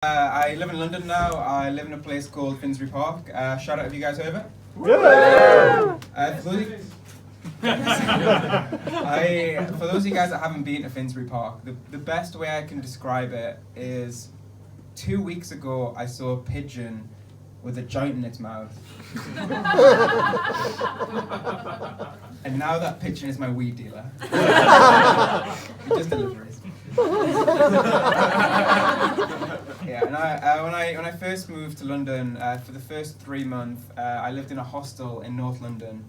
I live in London now. I live in a place called Finsbury Park. Shout out, have you guys heard of it? For those of you guys that haven't been to Finsbury Park, the best way I can describe it is 2 weeks ago I saw a pigeon with a joint in its mouth. And now that pigeon is my weed dealer. He just deliveries. Yeah, and when I first moved to London, for the first 3 months, I lived in a hostel in North London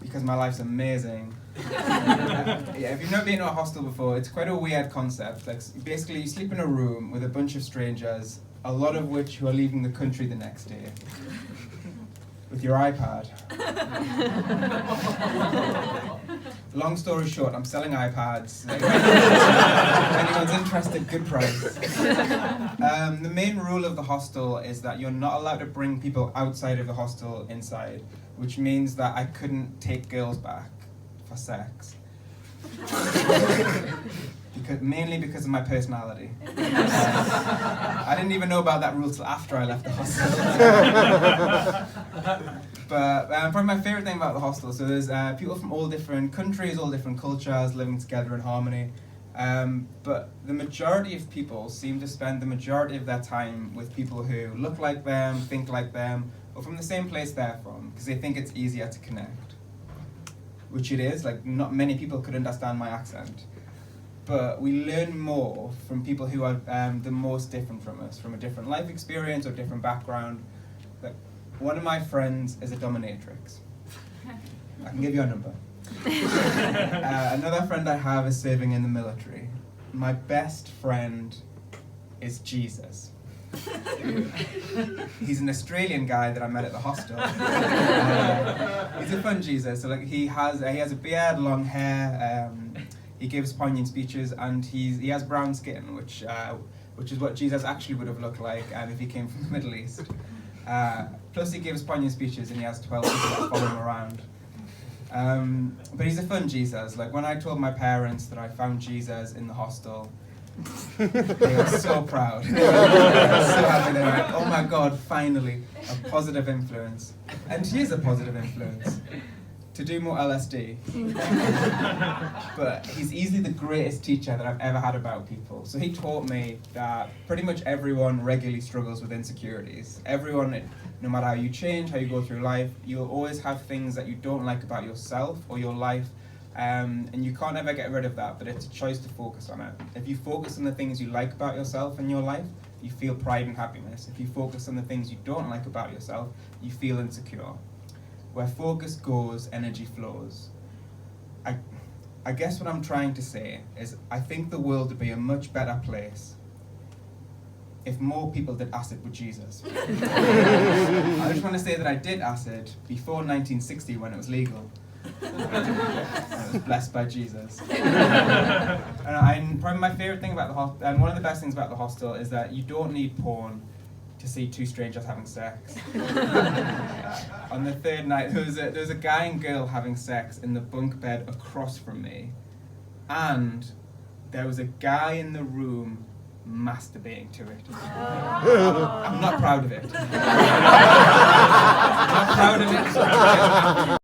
because my life's amazing. Yeah, if you've never been to a hostel before, it's quite a weird concept. Like, basically, you sleep in a room with a bunch of strangers, a lot of which who are leaving the country the next day, with your iPad. Long story short, I'm selling iPads. If anyone's interested, good price. The main rule of the hostel is that you're not allowed to bring people outside of the hostel inside, which means that I couldn't take girls back for sex. Mainly because of my personality. I didn't even know about that rule till after I left the hostel. But probably my favourite thing about the hostel, so there's people from all different countries, all different cultures living together in harmony. But the majority of people seem to spend the majority of their time with people who look like them, think like them, or from the same place they're from, because they think it's easier to connect. Which it is, like not many people could understand my accent. But we learn more from people who are the most different from us, from a different life experience or different background. Like, one of my friends is a dominatrix. I can give you a number. Another friend I have is serving in the military. My best friend is Jesus. He's an Australian guy that I met at the hostel. He's a fun Jesus. So like he has a beard, long hair. He gives poignant speeches, and he has brown skin, which is what Jesus actually would have looked like if he came from the Middle East. Plus, he gives poignant speeches, and he has 12 people that follow him around. But he's a fun Jesus. Like when I told my parents that I found Jesus in the hostel, they were so proud. They were so happy. They were like, "Oh my God, finally a positive influence!" And he is a positive influence. To do more LSD. But he's easily the greatest teacher that I've ever had about people. So he taught me that pretty much everyone regularly struggles with insecurities. Everyone, no matter how you change, how you go through life, you'll always have things that you don't like about yourself or your life, and you can't ever get rid of that, but it's a choice to focus on it. If you focus on the things you like about yourself and your life, you feel pride and happiness. If you focus on the things you don't like about yourself, you feel insecure. Where focus goes, energy flows. I guess what I'm trying to say is I think the world would be a much better place if more people did acid with Jesus. I just want to say that I did acid before 1960 when it was legal. I was blessed by Jesus. And probably my favourite thing about the hostel, and one of the best things about the hostel, is that you don't need porn to see two strangers having sex. On the third night, there was a guy and girl having sex in the bunk bed across from me, and there was a guy in the room masturbating to it. I'm not proud of it. I'm not proud of it.